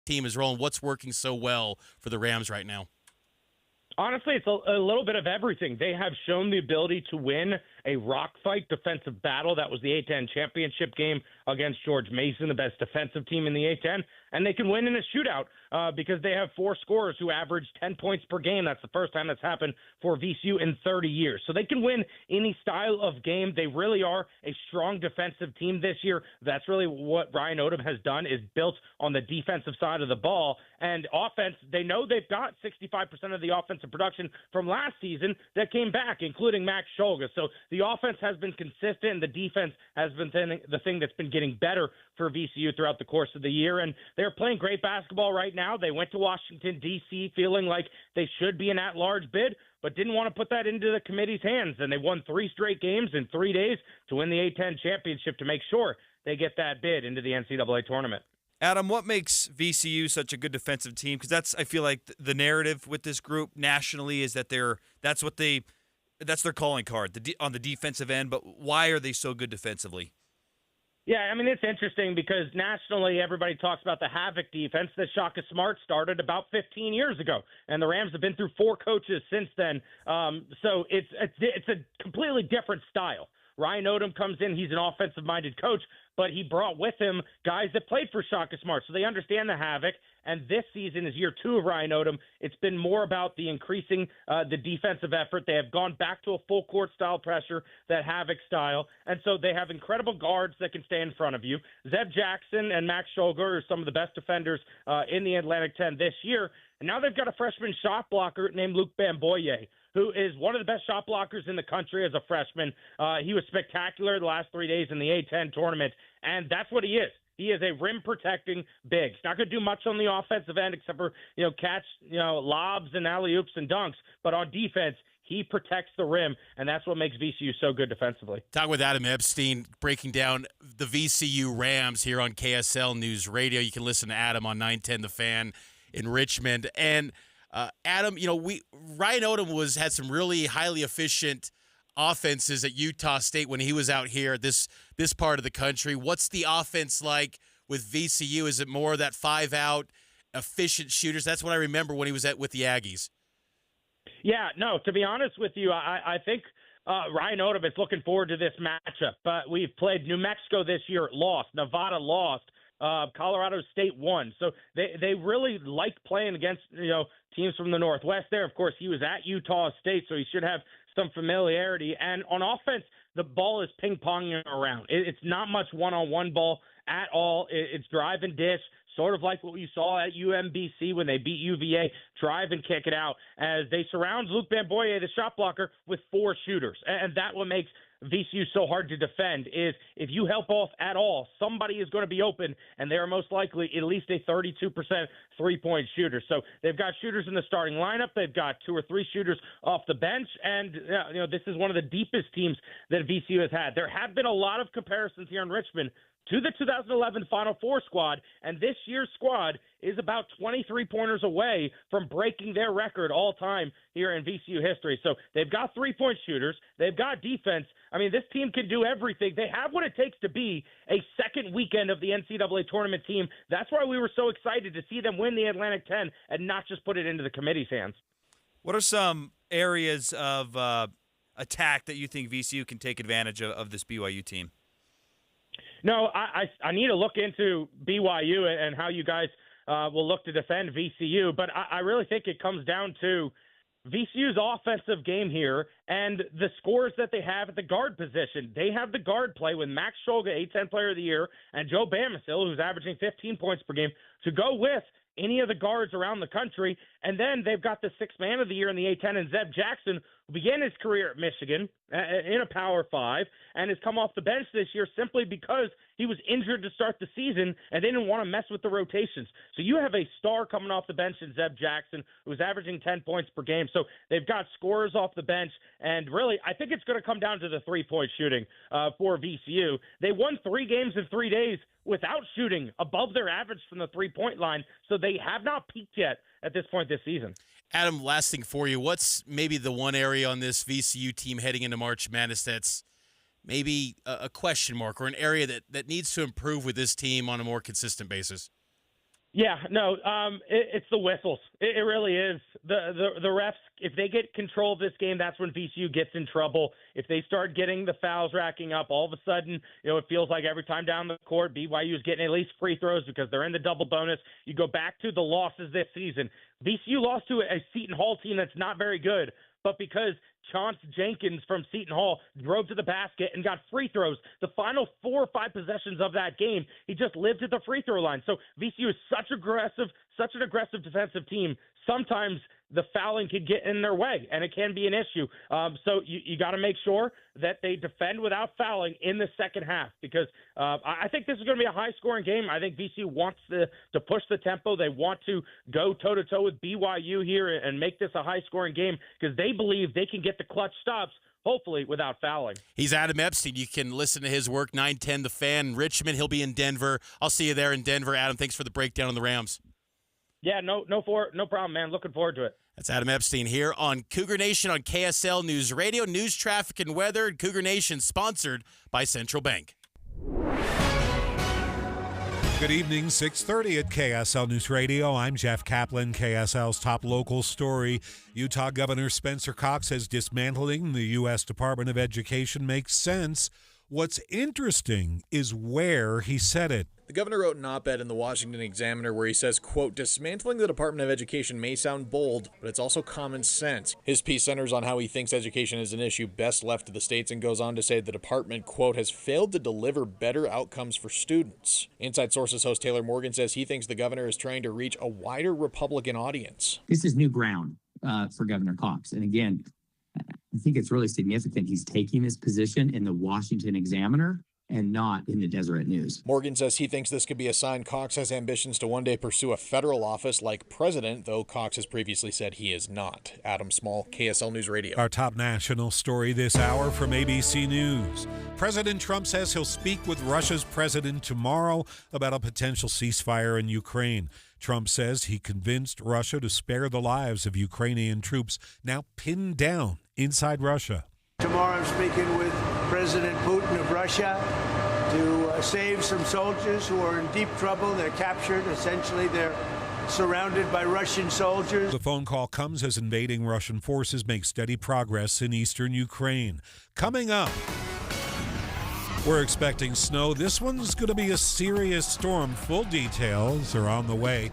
team is rolling? What's working so well for the Rams right now? Honestly, it's a little bit of everything. They have shown the ability to win a rock fight defensive battle. That was the A-10 championship game against George Mason, the best defensive team in the A-10. And they can win in a shootout because they have four scorers who average 10 points per game. That's the first time that's happened for VCU in 30 years. So they can win any style of game. They really are a strong defensive team this year. That's really what Ryan Odom has done, is built on the defensive side of the ball. And offense, they know they've got 65% of the offensive production from last season that came back, including Max Scholga. So the offense has been consistent, and the defense has been the thing that's been getting better for VCU throughout the course of the year. And they're playing great basketball right now. They went to Washington, D.C., feeling like they should be an at-large bid, but didn't want to put that into the committee's hands. And they won 3 straight games in 3 days to win the A-10 championship to make sure they get that bid into the NCAA tournament. Adam, what makes VCU such a good defensive team? Because that's, I feel like, the narrative with this group nationally is that that's their calling card on the defensive end. But why are they so good defensively? Yeah, I mean, it's interesting because nationally everybody talks about the Havoc defense that Shaka Smart started about 15 years ago, and the Rams have been through 4 coaches since then. So it's a completely different style. Ryan Odom comes in, he's an offensive-minded coach, but he brought with him guys that played for Shaka Smart, so they understand the Havoc. And this season is year 2 of Ryan Odom. It's been more about the increasing the defensive effort. They have gone back to a full court style pressure, that Havoc style. And so they have incredible guards that can stay in front of you. Zeb Jackson and Max Scholga are some of the best defenders in the Atlantic 10 this year. And now they've got a freshman shot blocker named Luke Bamboye, who is one of the best shot blockers in the country as a freshman. He was spectacular the last 3 days in the A-10 tournament, and that's what he is. He is a rim-protecting big. He's not going to do much on the offensive end except for, catch, lobs and alley-oops and dunks. But on defense, he protects the rim, and that's what makes VCU so good defensively. Talking with Adam Epstein, breaking down the VCU Rams here on KSL News Radio. You can listen to Adam on 910 The Fan in Richmond. And Adam, Ryan Odom had some really highly efficient offenses at Utah State when he was out here, this part of the country. What's the offense like with VCU? Is it more of that 5-out efficient shooters? That's what I remember when he was with the Aggies. Yeah, no, to be honest with you, I think Ryan Odom is looking forward to this matchup. But we've played New Mexico this year, lost. Nevada lost. Colorado State won. So they really like playing against, teams from the Northwest there. Of course, he was at Utah State, so he should have some familiarity. And on offense, the ball is ping-ponging around. It's not much one-on-one ball at all. It's drive and dish, sort of like what you saw at UMBC when they beat UVA, drive and kick it out, as they surround Luke Bamboye, the shot blocker, with 4 shooters. And that what makes VCU so hard to defend is if you help off at all, somebody is going to be open, and they are most likely at least a 32% three-point shooter. So they've got shooters in the starting lineup. They've got 2 or 3 shooters off the bench, and this is one of the deepest teams that VCU has had. There have been a lot of comparisons here in Richmond to the 2011 Final Four squad, and this year's squad is about 23 pointers away from breaking their record all time here in VCU history. So they've got 3-point shooters. They've got defense. I mean, this team can do everything. They have what it takes to be a second weekend of the NCAA tournament team. That's why we were so excited to see them win the Atlantic 10 and not just put it into the committee's hands. What are some areas of attack that you think VCU can take advantage of this BYU team? No, I need to look into BYU and how you guys will look to defend VCU, but I really think it comes down to VCU's offensive game here and the scores that they have at the guard position. They have the guard play with Max Scholga, A-10 Player of the Year, and Joe Bamisil, who's averaging 15 points per game, to go with any of the guards around the country. And then they've got the 6th Man of the Year in the A-10 and Zeb Jackson, who began his career at Michigan in a Power 5 and has come off the bench this year simply because he was injured to start the season and they didn't want to mess with the rotations. So you have a star coming off the bench in Zeb Jackson, who's averaging 10 points per game. So they've got scorers off the bench, and really I think it's going to come down to the 3-point shooting for VCU. They won 3 games in 3 days without shooting above their average from the 3-point line, so they have not peaked yet at this point this season. Adam, last thing for you. What's maybe the one area on this VCU team heading into March Madness that's maybe a question mark or an area that needs to improve with this team on a more consistent basis? Yeah, no, it's the whistles. It really is. The refs, if they get control of this game, that's when VCU gets in trouble. If they start getting the fouls racking up, all of a sudden, it feels like every time down the court, BYU is getting at least free throws because they're in the double bonus. You go back to the losses this season. VCU lost to a Seton Hall team that's not very good, but because Chauncey Jenkins from Seton Hall drove to the basket and got free throws. The final 4 or 5 possessions of that game, he just lived at the free throw line. So VCU is such an aggressive defensive team. Sometimes the fouling can get in their way, and it can be an issue. So you got to make sure that they defend without fouling in the second half, because I think this is going to be a high-scoring game. I think VCU wants to push the tempo. They want to go toe-to-toe with BYU here and make this a high-scoring game because they believe they can get the clutch stops, hopefully without fouling. He's Adam Epstein. You can listen to his work, 910 The Fan in Richmond. He'll be in Denver. I'll see you there in Denver. Adam, thanks for the breakdown on the Rams. Yeah, no problem, man. Looking forward to it. That's Adam Epstein here on Cougar Nation on KSL News Radio. News, traffic, and weather. Cougar Nation sponsored by Central Bank. Good evening, 6:30 at KSL News Radio. I'm Jeff Kaplan. KSL's top local story. Utah Governor Spencer Cox says dismantling the U.S. Department of Education makes sense. What's interesting is where he said it. The governor wrote an op-ed in the Washington Examiner where he says, quote, dismantling the Department of Education may sound bold, but it's also common sense. His piece centers on how he thinks education is an issue best left to the states and goes on to say the department, quote, has failed to deliver better outcomes for students. Inside Sources host Taylor Morgan says he thinks the governor is trying to reach a wider Republican audience. This is new ground for Governor Cox. And again, I think it's really significant he's taking this position in the Washington Examiner and not in the Deseret News. Morgan says he thinks this could be a sign Cox has ambitions to one day pursue a federal office like president, though Cox has previously said he is not. Adam Small, KSL News Radio. Our top national story this hour from ABC News. President Trump says he'll speak with Russia's president tomorrow about a potential ceasefire in Ukraine. Trump says he convinced Russia to spare the lives of Ukrainian troops now pinned down inside Russia. Tomorrow I'm speaking with President Putin of Russia to save some soldiers who are in deep trouble. They're captured. Essentially, they're surrounded by Russian soldiers. The phone call comes as invading Russian forces make steady progress in eastern Ukraine. Coming up, we're expecting snow. This one's going to be a serious storm. Full details are on the way.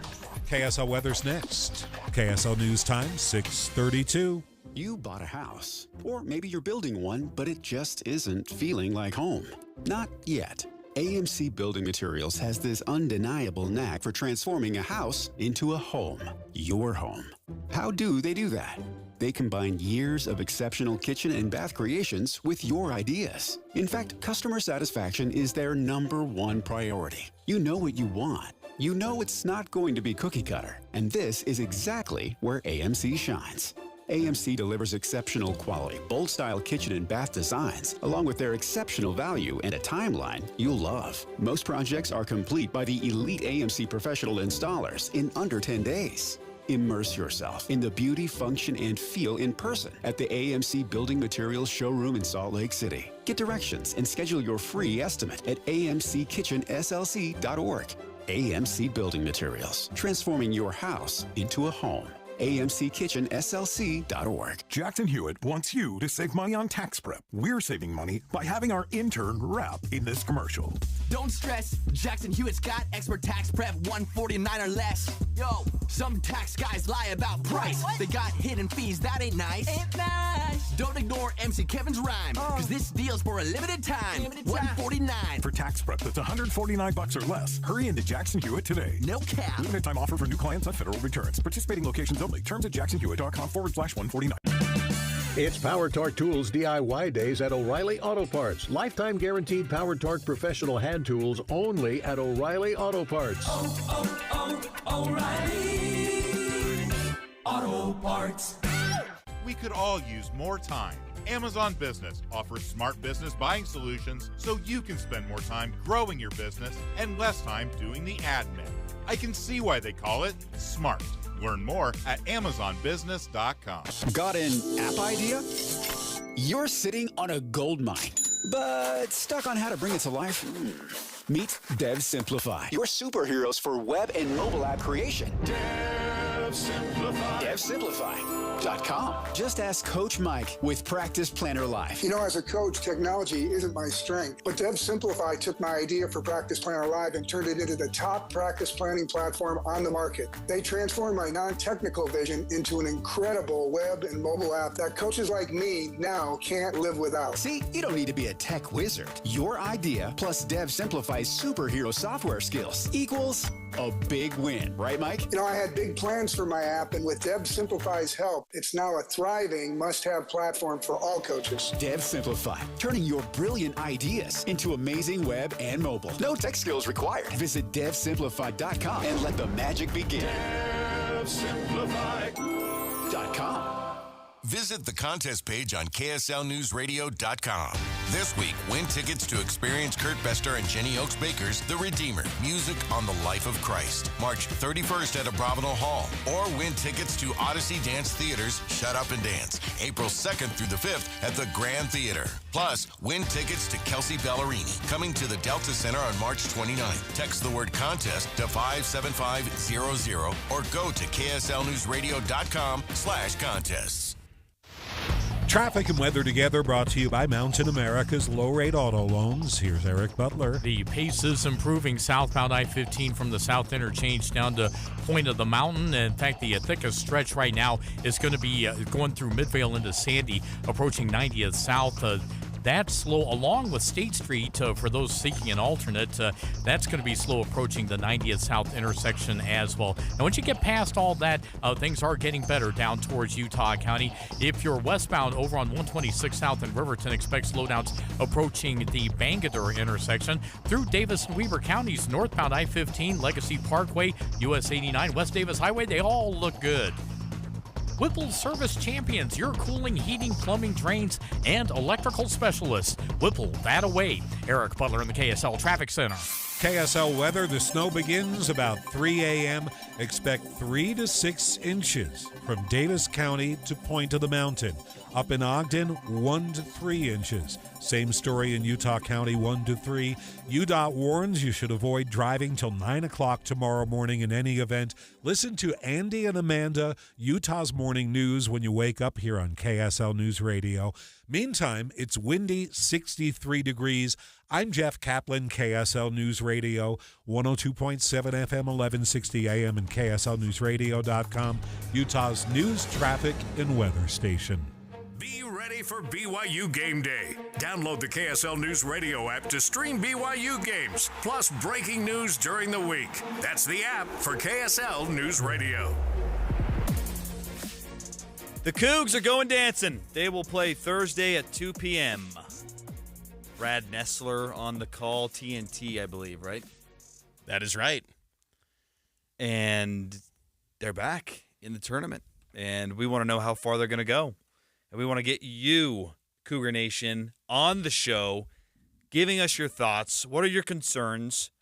KSL weather's next. KSL News Time, 6:32. You bought a house, or maybe you're building one, but it just isn't feeling like home. Not yet. AMC Building Materials has this undeniable knack for transforming a house into a home. Your home. How do they do that? They combine years of exceptional kitchen and bath creations with your ideas. In fact, customer satisfaction is their #1 priority. You know what you want. You know it's not going to be cookie cutter, and this is exactly where AMC shines. AMC delivers exceptional quality, bold-style kitchen and bath designs, along with their exceptional value and a timeline you'll love. Most projects are complete by the elite AMC professional installers in under 10 days. Immerse yourself in the beauty, function, and feel in person at the AMC Building Materials showroom in Salt Lake City. Get directions and schedule your free estimate at amckitchenslc.org. AMC Building Materials, transforming your house into a home. amckitchenslc.org. Jackson Hewitt wants you to save money on tax prep. We're saving money by having our intern rap in this commercial. Don't stress, Jackson Hewitt's got expert tax prep, $149 or less. Yo, some tax guys lie about price. They got hidden fees, that ain't nice. Ain't nice. Don't ignore MC Kevin's rhyme, cause this deal's for a limited time. $149. For tax prep that's $149 or less, hurry into Jackson Hewitt today. No cap. Limited time offer for new clients on federal returns. Participating locations only. Terms at jacksonhewitt.com/149. It's Power Torque Tools DIY days at O'Reilly Auto Parts. Lifetime guaranteed Power Torque professional hand tools only at O'Reilly Auto Parts. O'Reilly Auto Parts. We could all use more time. Amazon Business offers smart business buying solutions so you can spend more time growing your business and less time doing the admin. I can see why they call it smart. Learn more at amazonbusiness.com. Got an app idea? You're sitting on a gold mine, but stuck on how to bring it to life? Meet Dev Simplify, your superheroes for web and mobile app creation. Dev Simplify. DevSimplify.com. Just ask Coach Mike with Practice Planner Live. You know, as a coach, technology isn't my strength, but Dev Simplify took my idea for Practice Planner Live and turned it into the top practice planning platform on the market. They transformed my non-technical vision into an incredible web and mobile app that coaches like me now can't live without. See, you don't need to be a tech wizard. Your idea plus Dev Simplify's superhero software skills equals a big win. Right, Mike? You know, I had big plans for my app, and with Dev Simplify's help, it's now a thriving must-have platform for all coaches. Dev Simplify, turning your brilliant ideas into amazing web and mobile. No tech skills required. Visit DevSimplify.com and let the magic begin. DevSimplify.com. Visit the contest page on KSLNewsRadio.com. This week, win tickets to experience Kurt Bester and Jenny Oaks Baker's The Redeemer, Music on the Life of Christ, March 31st at Abravanel Hall. Or win tickets to Odyssey Dance Theater's Shut Up and Dance, April 2nd through the 5th at the Grand Theater. Plus, win tickets to Kelsey Ballerini, coming to the Delta Center on March 29th. Text the word contest to 57500 or go to KSLNewsRadio.com/contests. Traffic and weather together brought to you by Mountain America's low-rate auto loans. Here's Eric Butler. The pace is improving southbound I-15 from the south interchange down to Point of the Mountain. In fact, the thickest stretch right now is going to be going through Midvale into Sandy, approaching 90th South. That's slow, along with State Street, for those seeking an alternate. That's going to be slow approaching the 90th South intersection as well. Now, once you get past all that, things are getting better down towards Utah County. If you're westbound over on 126 South in Riverton, expect slowdowns approaching the Bangalore intersection. Through Davis and Weber counties, northbound I-15, Legacy Parkway, US 89, West Davis Highway, they all look good. Whipple Service Champions, your cooling, heating, plumbing, drains, and electrical specialists. Whipple that away. Eric Butler in the KSL Traffic Center. KSL weather, the snow begins about 3 a.m. Expect 3 to 6 inches from Davis County to Point of the Mountain. Up in Ogden, 1 to 3 inches. Same story in Utah County, 1 to 3. UDOT warns you should avoid driving till 9 o'clock tomorrow morning in any event. Listen to Andy and Amanda, Utah's Morning News, when you wake up here on KSL News Radio. Meantime, it's windy, 63 degrees. I'm Jeff Kaplan, KSL News Radio, 102.7 FM, 1160 AM, and KSLNewsRadio.com, Utah's news, traffic, and weather station. Be ready for BYU Game Day. Download the KSL News Radio app to stream BYU games, plus breaking news during the week. That's the app for KSL News Radio. The Cougs are going dancing. They will play Thursday at 2 p.m. Brad Nessler on the call, TNT, I believe, right? That is right. And they're back in the tournament. And we want to know how far they're going to go. And we want to get you, Cougar Nation, on the show, giving us your thoughts. What are your concerns?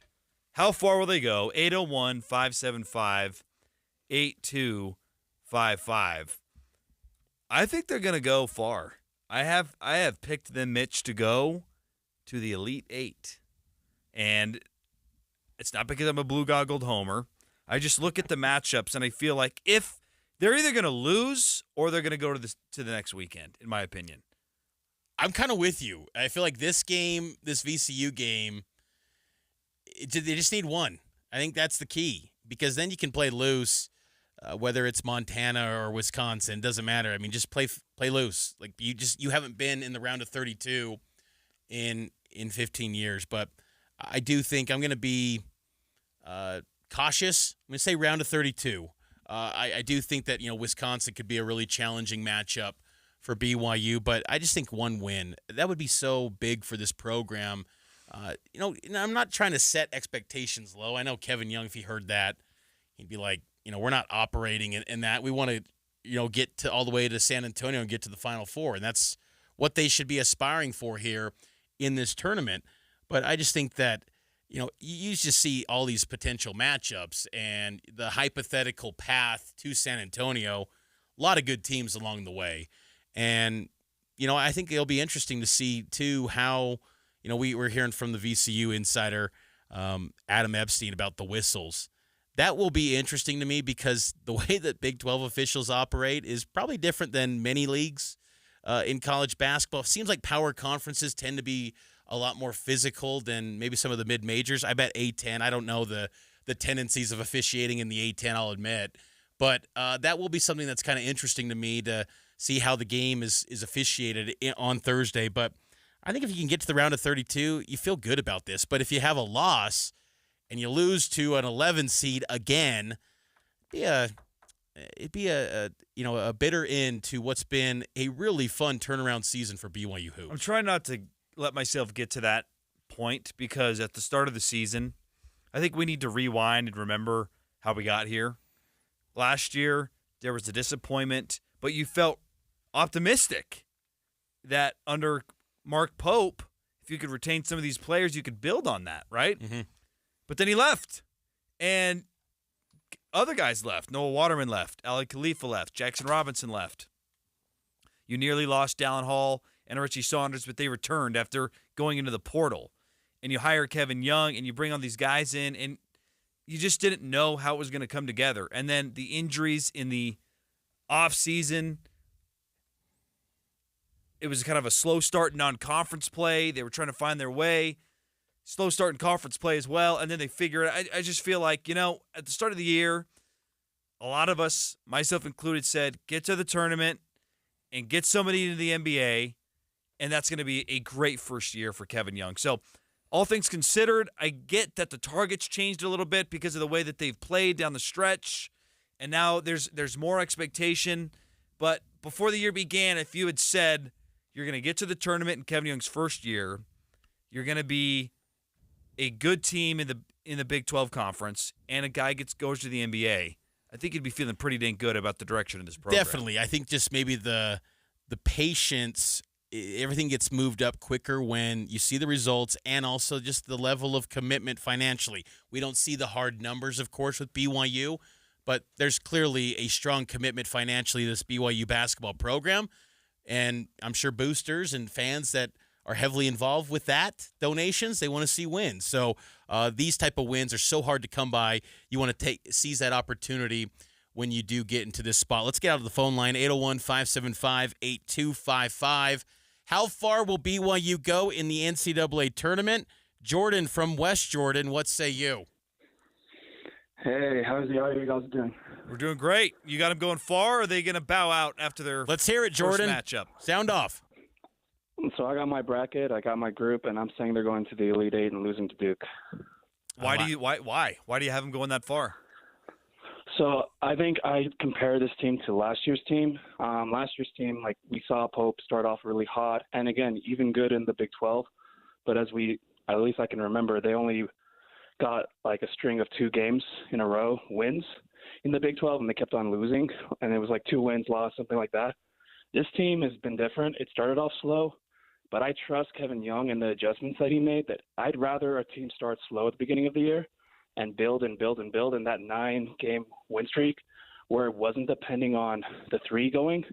How far will they go? 801-575-8255. I think they're going to go far. I have picked them, Mitch, to go to the Elite Eight. And it's not because I'm a blue-goggled homer. I just look at the matchups, and I feel like if they're either going to lose or they're going to go to the next weekend, in my opinion. I'm kind of with you. I feel like this game, this VCU game, they just need one. I think that's the key, because then you can play loose, whether it's Montana or Wisconsin. Doesn't matter. I mean, just play loose. Like you haven't been in the round of 32 in 15 years. But I do think I'm going to be cautious. I'm going to say round of 32. I do think that, Wisconsin could be a really challenging matchup for BYU, but I just think one win, that would be so big for this program. I'm not trying to set expectations low. I know Kevin Young, if he heard that, he'd be like, we're not operating in that. We want to, get to all the way to San Antonio and get to the Final Four, and that's what they should be aspiring for here in this tournament. But I just think that, you just see all these potential matchups and the hypothetical path to San Antonio, a lot of good teams along the way. And, I think it'll be interesting to see, too, how, we were hearing from the VCU insider Adam Epstein about the whistles. That will be interesting to me because the way that Big 12 officials operate is probably different than many leagues in college basketball. It seems like power conferences tend to be a lot more physical than maybe some of the mid-majors. I bet A-10. I don't know the tendencies of officiating in the A-10, I'll admit. But that will be something that's kind of interesting to me to see how the game is officiated on Thursday. But I think if you can get to the round of 32, you feel good about this. But if you have a loss and you lose to an 11 seed again, it'd be a bitter end to what's been a really fun turnaround season for BYU hoops. I'm trying not to let myself get to that point because at the start of the season, I think we need to rewind and remember how we got here. Last year, there was a disappointment, but you felt optimistic that under Mark Pope, if you could retain some of these players, you could build on that, right? Mm-hmm. But then he left, and other guys left. Noah Waterman left. Ali Khalifa left. Jackson Robinson left. You nearly lost Dallin Hall and Richie Saunders, but they returned after going into the portal. And you hire Kevin Young, and you bring all these guys in, and you just didn't know how it was going to come together. And then the injuries in the offseason, it was kind of a slow start in non-conference play. They were trying to find their way. Slow start in conference play as well, and then they figure it out. I just feel like, at the start of the year, a lot of us, myself included, said, get to the tournament and get somebody into the NBA, and that's going to be a great first year for Kevin Young. So, all things considered, I get that the targets changed a little bit because of the way that they've played down the stretch, and now there's more expectation. But before the year began, if you had said you're going to get to the tournament in Kevin Young's first year, you're going to be a good team in the Big 12 conference, and a guy goes to the NBA, I think you'd be feeling pretty dang good about the direction of this program. Definitely. I think just maybe the patience, everything gets moved up quicker when you see the results, and also just the level of commitment financially. We don't see the hard numbers, of course, with BYU, but there's clearly a strong commitment financially to this BYU basketball program, and I'm sure boosters and fans that are heavily involved with that donations, they want to see wins. So these type of wins are so hard to come by. You want to seize that opportunity when you do get into this spot. Let's get out of the phone line, 801-575-8255. How far will BYU go in the NCAA tournament? Jordan from West Jordan, what say you? Hey, how are you guys doing? We're doing great. You got them going far, or are they going to bow out after their Let's hear it, Jordan. first matchup? Sound off. So I got my bracket, I got my group, and I'm saying they're going to the Elite Eight and losing to Duke. Why do you have them going that far? So I think I compare this team to last year's team. Last year's team, we saw Pope start off really hot, and again, even good in the Big 12. But at least I can remember, they only got a string of 2 games in a row wins in the Big 12, and they kept on losing, and it was 2 wins, loss, something like that. This team has been different. It started off slow, but I trust Kevin Young and the adjustments that he made. That I'd rather a team start slow at the beginning of the year and build and build and build in that 9-game win streak where it wasn't depending on the 3 going,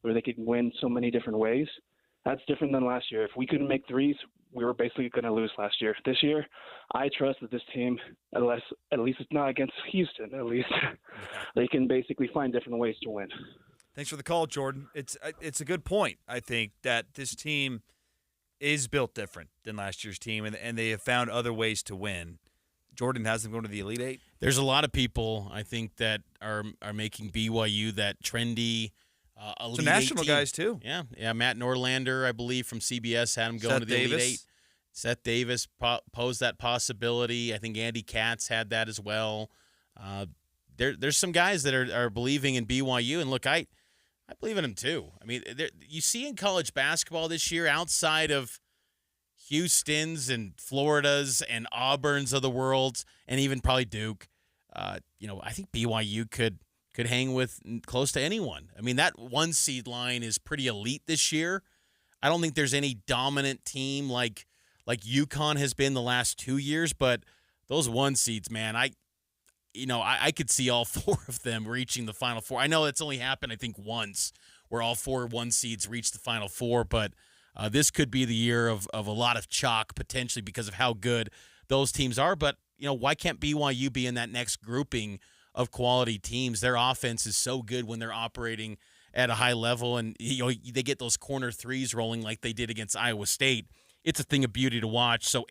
where they could win so many different ways. That's different than last year. If we couldn't make 3s, we were basically going to lose last year. This year, I trust that this team, at least it's not against Houston, at least, they can basically find different ways to win. Thanks for the call, Jordan. It's a good point, I think, that this team is built different than last year's team, and they have found other ways to win. Jordan has them going to the Elite Eight. There's a lot of people, I think, that are making BYU that trendy Elite Eight national team. Guys, too. Yeah. Matt Norlander, I believe, from CBS had him going to the Elite Eight. Seth Davis posed that possibility. I think Andy Katz had that as well. There's some guys that are believing in BYU, and look, I believe in them too. I mean, you see in college basketball this year, outside of Houston's and Florida's and Auburn's of the world, and even probably Duke, I think BYU could hang with close to anyone. I mean, that 1 seed line is pretty elite this year. I don't think there's any dominant team like UConn has been the last 2 years, but those 1 seeds, man, I could see all 4 of them reaching the Final Four. I know it's only happened, I think, once, where all 4 1 seeds reached the Final Four, but this could be the year of a lot of chalk, potentially, because of how good those teams are. But, why can't BYU be in that next grouping of quality teams? Their offense is so good when they're operating at a high level, and they get those corner threes rolling like they did against Iowa State. It's a thing of beauty to watch. So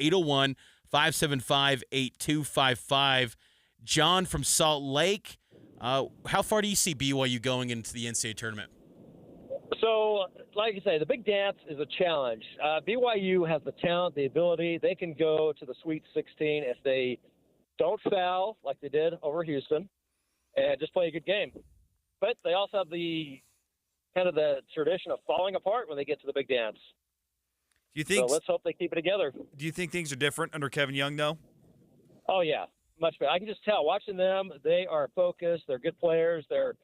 801-575-8255. John from Salt Lake, how far do you see BYU going into the NCAA tournament? So, like I say, the big dance is a challenge. BYU has the talent, the ability. They can go to the Sweet 16 if they don't foul like they did over Houston and just play a good game. But they also have the tradition of falling apart when they get to the big dance. Do you think? So let's hope they keep it together. Do you think things are different under Kevin Young, though? Oh yeah, much better. I can just tell watching them. They are focused. They're good players. They're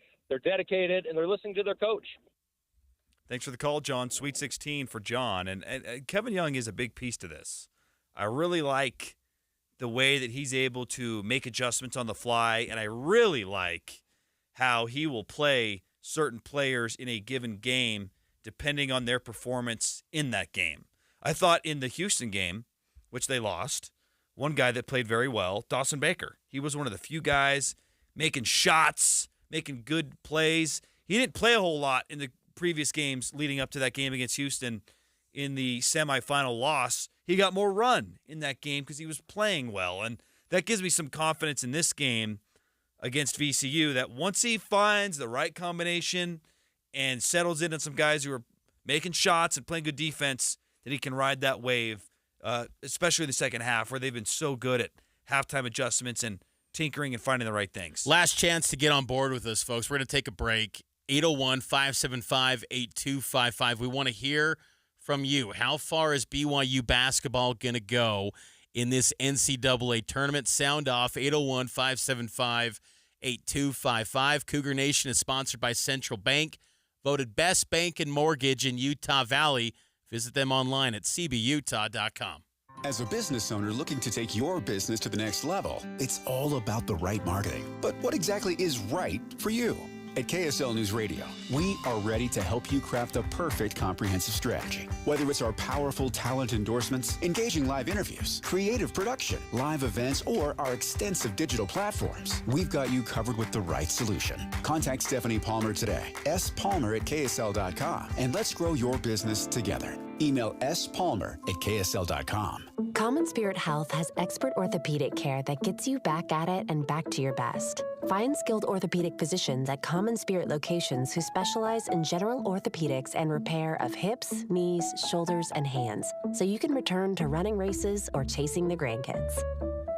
dedicated, and they're listening to their coach. Thanks for the call, John. Sweet 16 for John. And Kevin Young is a big piece to this. I really like the way that he's able to make adjustments on the fly, and I really like how he will play certain players in a given game depending on their performance in that game. I thought in the Houston game, which they lost, one guy that played very well, Dawson Baker. He was one of the few guys making shots, making good plays. He didn't play a whole lot in the previous games leading up to that game against Houston in the semifinal loss. He got more run in that game because he was playing well, and that gives me some confidence in this game against VCU that once he finds the right combination and settles in on some guys who are making shots and playing good defense, that he can ride that wave, especially in the second half where they've been so good at halftime adjustments and tinkering and finding the right things. Last chance to get on board with us, folks. We're going to take a break. 801-575-8255. We want to hear from you. How far is BYU basketball going to go in this NCAA tournament? Sound off, 801-575-8255. Cougar Nation is sponsored by Central Bank, voted best bank and mortgage in Utah Valley. Visit them online at cbutah.com. As a business owner looking to take your business to the next level, it's all about the right marketing. But what exactly is right for you? At KSL News Radio, we are ready to help you craft the perfect comprehensive strategy. Whether it's our powerful talent endorsements, engaging live interviews, creative production, live events, or our extensive digital platforms, we've got you covered with the right solution. Contact Stephanie Palmer today, spalmer@ksl.com, and let's grow your business together. Email spalmer@ksl.com. Common Spirit Health has expert orthopedic care that gets you back at it and back to your best. Find skilled orthopedic physicians at Common Spirit locations who specialize in general orthopedics and repair of hips, knees, shoulders, and hands, so you can return to running races or chasing the grandkids.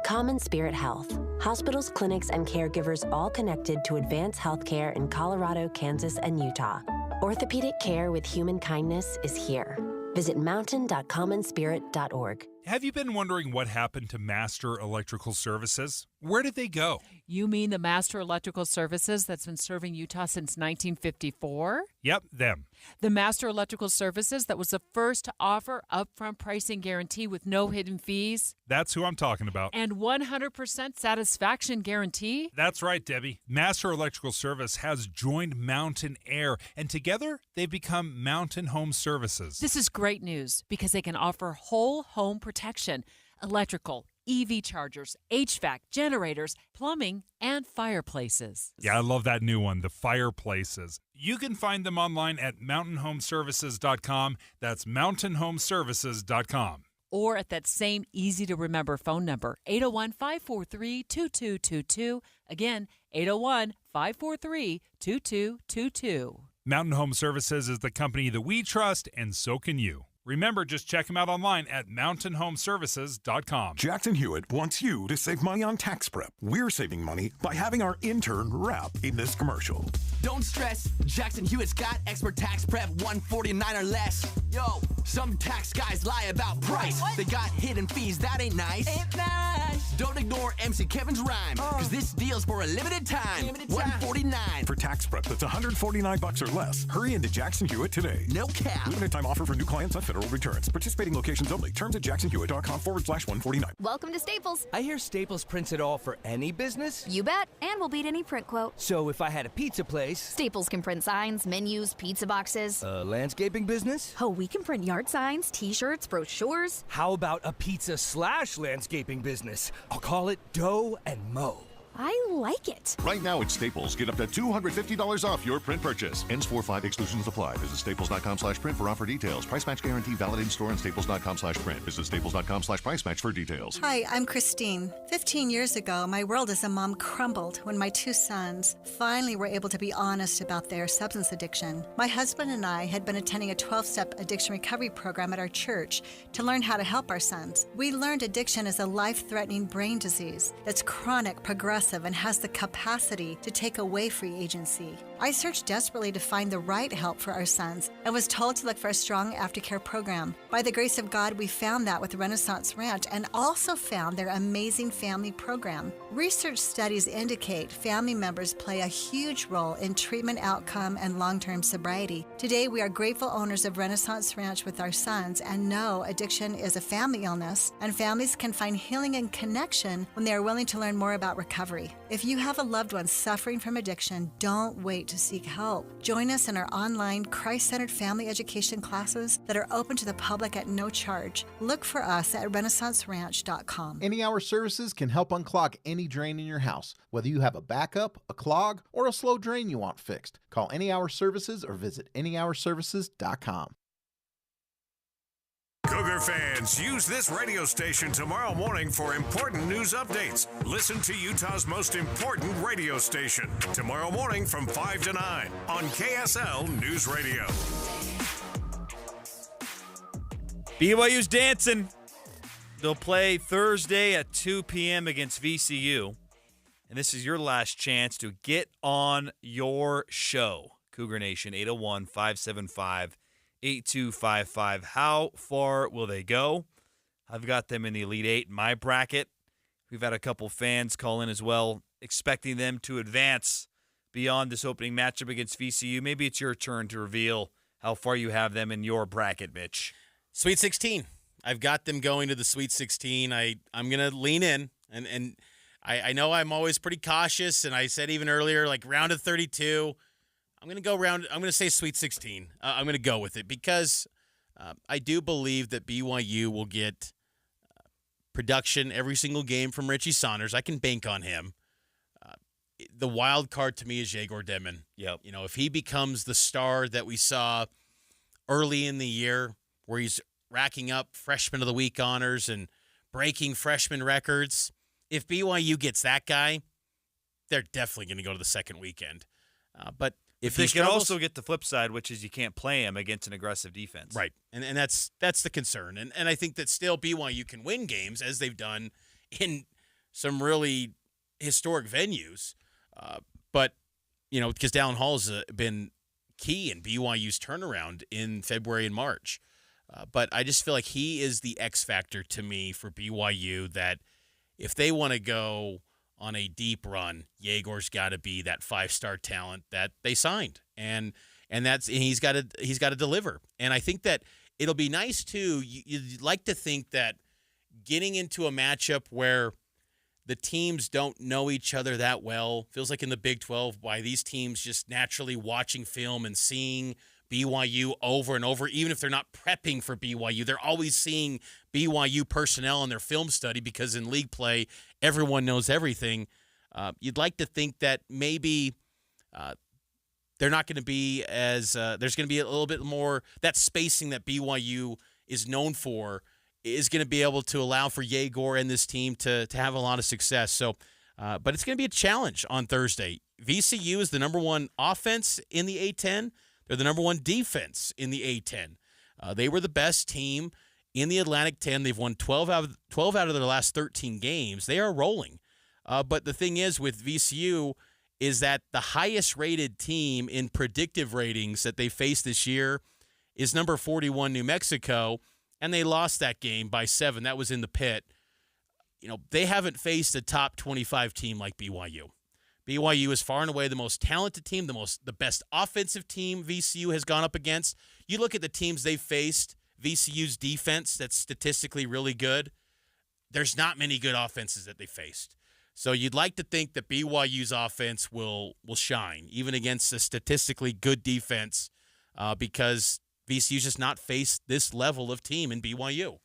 Common Spirit Health. Hospitals, clinics, and caregivers all connected to advance healthcare in Colorado, Kansas, and Utah. Orthopedic care with human kindness is here. Visit mountain.commonspirit.org. Have you been wondering what happened to Master Electrical Services? Where did they go? You mean the Master Electrical Services that's been serving Utah since 1954? Yep, them. The Master Electrical Services that was the first to offer upfront pricing guarantee with no hidden fees? That's who I'm talking about. And 100% satisfaction guarantee? That's right, Debbie. Master Electrical Service has joined Mountain Air, and together they've become Mountain Home Services. This is great news because they can offer whole home protection, electrical, EV chargers, HVAC, generators, plumbing, and fireplaces. Yeah, I love that new one, the fireplaces. You can find them online at mountainhomeservices.com. That's mountainhomeservices.com. Or at that same easy-to-remember phone number, 801-543-2222. Again, 801-543-2222. Mountain Home Services is the company that we trust, and so can you. Remember, just check them out online at mountainhomeservices.com. Jackson Hewitt wants you to save money on tax prep. We're saving money by having our intern rap in this commercial. Don't stress, Jackson Hewitt's got expert tax prep 149 or less. Yo, some tax guys lie about price. They got hidden fees, that ain't nice. Don't ignore MC Kevin's rhyme, because this deal's for a limited time. $149. For tax prep that's $149 or less, hurry into Jackson Hewitt today. No cap. Limited time offer for new clients on federal returns. Participating locations only. Terms at jacksonhewitt.com/149. Welcome to Staples. I hear Staples prints it all for any business. You bet, and we'll beat any print quote. So if I had a pizza place... Staples can print signs, menus, pizza boxes. A landscaping business? Oh, we can print yard signs, t-shirts, brochures. How about a pizza/landscaping business? I'll call it Dough and Mo. I like it. Right now at Staples, get up to $250 off your print purchase. Ends 4/5, exclusions apply. Visit staples.com/print for offer details. Price match guarantee valid in store and staples.com/print. Visit staples.com/price match for details. Hi, I'm Christine. 15 years ago, my world as a mom crumbled when my two sons finally were able to be honest about their substance addiction. My husband and I had been attending a 12-step addiction recovery program at our church to learn how to help our sons. We learned addiction is a life-threatening brain disease that's chronic, progressive, and has the capacity to take away free agency. I searched desperately to find the right help for our sons and was told to look for a strong aftercare program. By the grace of God, we found that with Renaissance Ranch and also found their amazing family program. Research studies indicate family members play a huge role in treatment outcome and long-term sobriety. Today, we are grateful owners of Renaissance Ranch with our sons and know addiction is a family illness, and families can find healing and connection when they are willing to learn more about recovery. If you have a loved one suffering from addiction, don't wait to seek help. Join us in our online Christ-centered family education classes that are open to the public at no charge. Look for us at renaissanceranch.com. Any Hour Services can help unclog any drain in your house, whether you have a backup, a clog, or a slow drain you want fixed. Call Any Hour Services or visit anyhourservices.com. Cougar fans, use this radio station tomorrow morning for important news updates. Listen to Utah's most important radio station tomorrow morning from 5 to 9 on KSL News Radio. BYU's dancing. They'll play Thursday at 2 p.m. against VCU. And this is your last chance to get on your show. Cougar Nation, 801-575-8255. How far will they go? I've got them in the Elite Eight in my bracket. We've had a couple fans call in as well, expecting them to advance beyond this opening matchup against VCU. Maybe it's your turn to reveal how far you have them in your bracket, Mitch. Sweet 16. I've got them going to the Sweet 16. I'm going to lean in, and I know I'm always pretty cautious, and I said even earlier, like round of 32, I'm going to say Sweet 16. I'm going to go with it because I do believe that BYU will get production every single game from Richie Saunders. I can bank on him. The wild card to me is Yegor Demon. Yep. You know, if he becomes the star that we saw early in the year where he's racking up Freshman of the Week honors and breaking freshman records, if BYU gets that guy, they're definitely going to go to the second weekend. But if they he can struggles, also get the flip side, which is you can't play him against an aggressive defense. right, and that's the concern. And I think that still BYU can win games as they've done in some really historic venues. But you know, because Dallin Hall's been key in BYU's turnaround in February and March. But I just feel like he is the X factor to me for BYU, that if they want to go on a deep run, Yegor's got to be that 5-star talent that they signed, and he's got to deliver. And I think that it'll be nice too. You'd like to think that getting into a matchup where the teams don't know each other that well, feels like in the Big 12, by these teams just naturally watching film and seeing BYU over and over, even if they're not prepping for BYU, they're always seeing BYU personnel in their film study because in league play, everyone knows everything. You'd like to think that maybe they're not going to be as there's going to be a little bit more, that spacing that BYU is known for is going to be able to allow for Yegor and this team to have a lot of success. So, but it's going to be a challenge on Thursday. VCU is the number one offense in the A-10. They're the number one defense in the A-10. They were the best team in the Atlantic 10. They've won 12 out of their last 13 games. They are rolling. But the thing is with VCU is that the highest rated team in predictive ratings that they faced this year is number 41 New Mexico, and they lost that game by 7. That was in the pit. they haven't faced a top 25 team like BYU. BYU is far and away the most talented team, the best offensive team VCU has gone up against. You look at the teams they've faced, VCU's defense that's statistically really good. There's not many good offenses that they faced. So you'd like to think that BYU's offense will shine, even against a statistically good defense, because VCU's just not faced this level of team in BYU.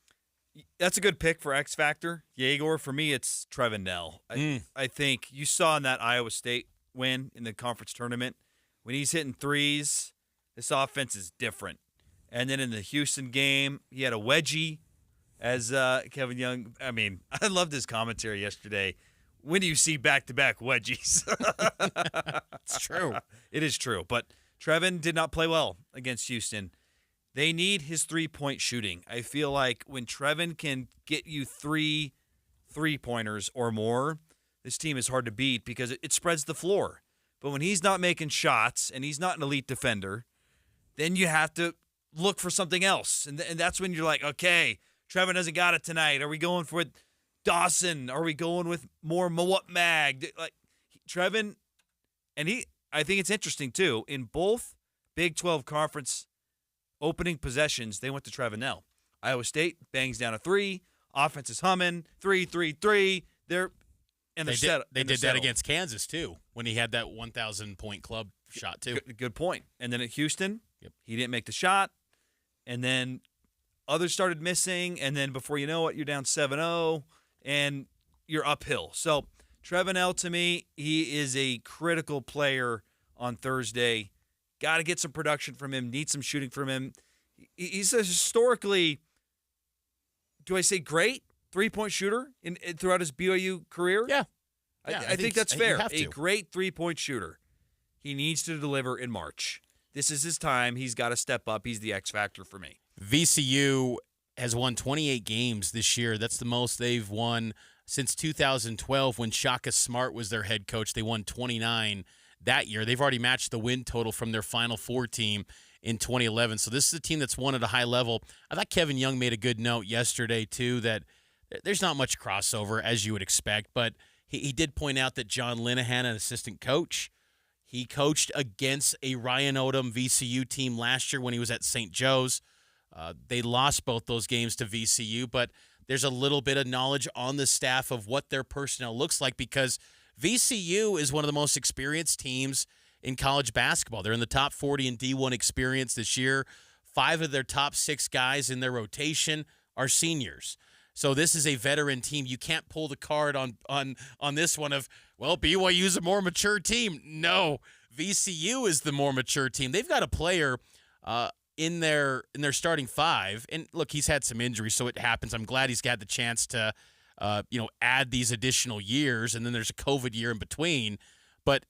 That's a good pick for X Factor. Jaeger, for me, it's Trevin Nell. I think you saw in that Iowa State win in the conference tournament, when he's hitting threes, this offense is different. And then in the Houston game, he had a wedgie, as Kevin Young. I mean, I loved his commentary yesterday. When do you see back-to-back wedgies? It's true. It is true. But Trevin did not play well against Houston. They need his three-point shooting. I feel like when Trevin can get you 3 3-pointers or more, this team is hard to beat because it spreads the floor. But when he's not making shots and he's not an elite defender, then you have to look for something else. And that's when you're like, okay, Trevin hasn't got it tonight. Are we going for Dawson? Are we going with more Mawut Mag? Like Trevin, and I think it's interesting too, in both Big 12 conference opening possessions, they went to Trevin Nell. Iowa State bangs down a 3. Offense is humming. 3-3-3. They did that against Kansas, too, when he had that 1,000-point club shot, too. Good point. And then at Houston, he didn't make the shot. And then others started missing. And then before you know it, you're down 7-0, and you're uphill. So Trevin Nell, to me, he is a critical player on Thursday. Got to get some production from him, need some shooting from him. He's a historically, do I say great, 3-point shooter throughout his BYU career? Yeah. I think that's fair. A great 3-point shooter. He needs to deliver in March. This is his time. He's got to step up. He's the X factor for me. VCU has won 28 games this year. That's the most they've won since 2012 when Shaka Smart was their head coach. They won 29 that year. They've already matched the win total from their Final Four team in 2011. So this is a team that's won at a high level. I thought Kevin Young made a good note yesterday, too, that there's not much crossover, as you would expect, but he did point out that John Linehan, an assistant coach, he coached against a Ryan Odom VCU team last year when he was at St. Joe's. They lost both those games to VCU, but there's a little bit of knowledge on the staff of what their personnel looks like because VCU is one of the most experienced teams in college basketball. They're in the top 40 in D1 experience this year. 5 of their top 6 guys in their rotation are seniors. So this is a veteran team. You can't pull the card on this one of, well, BYU's a more mature team. No, VCU is the more mature team. They've got a player in their starting 5. And look, he's had some injuries, so it happens. I'm glad he's got the chance to add these additional years, and then there's a COVID year in between. But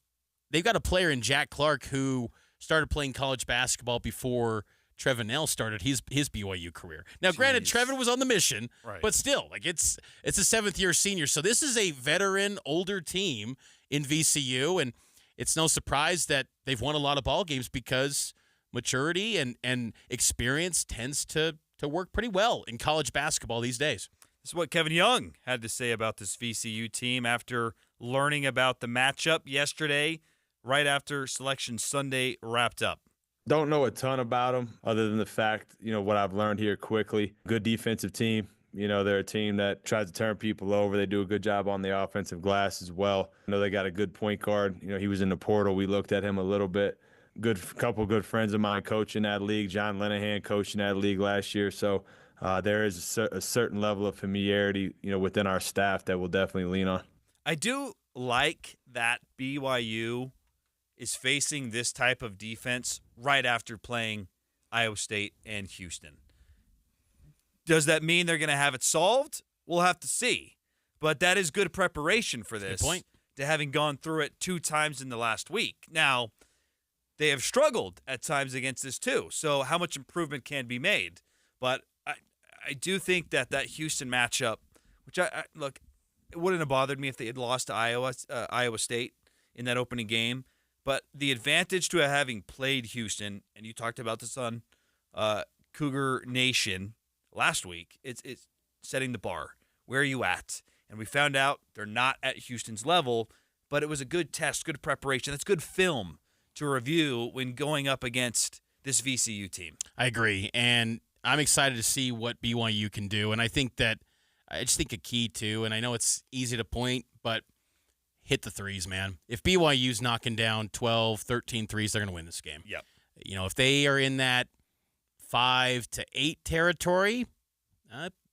they've got a player in Jack Clark who started playing college basketball before Trevin Nell started his BYU career. Now, granted, Trevin was on the mission, right, but still, like it's a 7th-year senior. So this is a veteran, older team in VCU, and it's no surprise that they've won a lot of ball games because maturity and experience tends to work pretty well in college basketball these days. This is what Kevin Young had to say about this VCU team after learning about the matchup yesterday, right after Selection Sunday wrapped up. Don't know a ton about them other than the fact, what I've learned here quickly. Good defensive team. They're a team that tries to turn people over. They do a good job on the offensive glass as well. I know they got a good point guard. He was in the portal. We looked at him a little bit. Couple good friends of mine coaching that league. John Linehan coaching that league last year. So there is a certain level of familiarity, within our staff that we'll definitely lean on. I do like that BYU is facing this type of defense right after playing Iowa State and Houston. Does that mean they're going to have it solved? We'll have to see. But that is good preparation for this, good point, to having gone through it 2 times in the last week. Now, they have struggled at times against this too, so how much improvement can be made? But I do think that Houston matchup, which I look, it wouldn't have bothered me if they had lost to Iowa State in that opening game. But the advantage to having played Houston, and you talked about this on Cougar Nation last week, it's setting the bar. Where are you at? And we found out they're not at Houston's level, but it was a good test, good preparation. That's good film to review when going up against this VCU team. I agree, and I'm excited to see what BYU can do. And I just think a key too, and I know it's easy to point, but hit the threes, man. If BYU's knocking down 12, 13 threes, they're going to win this game. Yep. If they are in that 5 to 8 territory,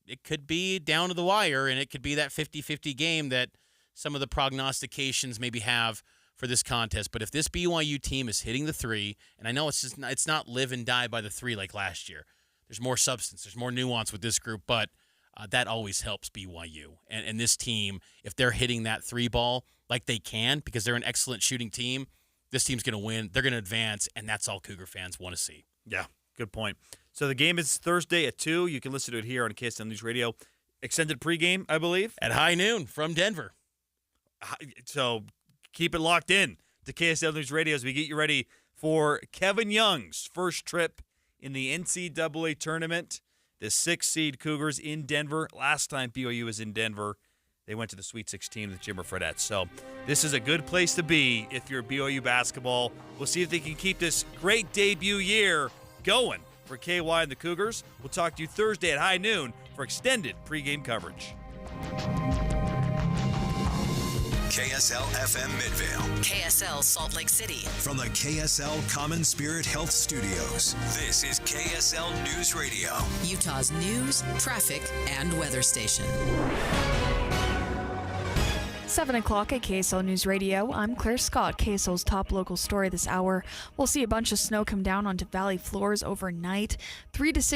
it could be down to the wire, and it could be that 50-50 game that some of the prognostications maybe have for this contest. But if this BYU team is hitting the three, and I know it's not live and die by the three like last year. There's more substance. There's more nuance with this group, but that always helps BYU. And this team, if they're hitting that three ball like they can, because they're an excellent shooting team, this team's going to win. They're going to advance, and that's all Cougar fans want to see. Yeah, good point. So the game is Thursday at 2. You can listen to it here on KSL News Radio. Extended pregame, I believe. At high noon from Denver. So keep it locked in to KSL News Radio as we get you ready for Kevin Young's first trip in the NCAA tournament. The 6th seed Cougars in Denver. Last time BYU was in Denver, they went to the Sweet 16 with Jimmer Fredette. So this is a good place to be if you're BYU basketball. We'll see if they can keep this great debut year going for KY and the Cougars. We'll talk to you Thursday at high noon for extended pregame coverage. KSL FM Midvale. KSL Salt Lake City. From the KSL Common Spirit Health Studios, this is KSL News Radio. Utah's news, traffic, and weather station. 7 o'clock at KSL News Radio. I'm Claire Scott. KSL's top local story this hour. We'll see a bunch of snow come down onto valley floors overnight. 3 to 6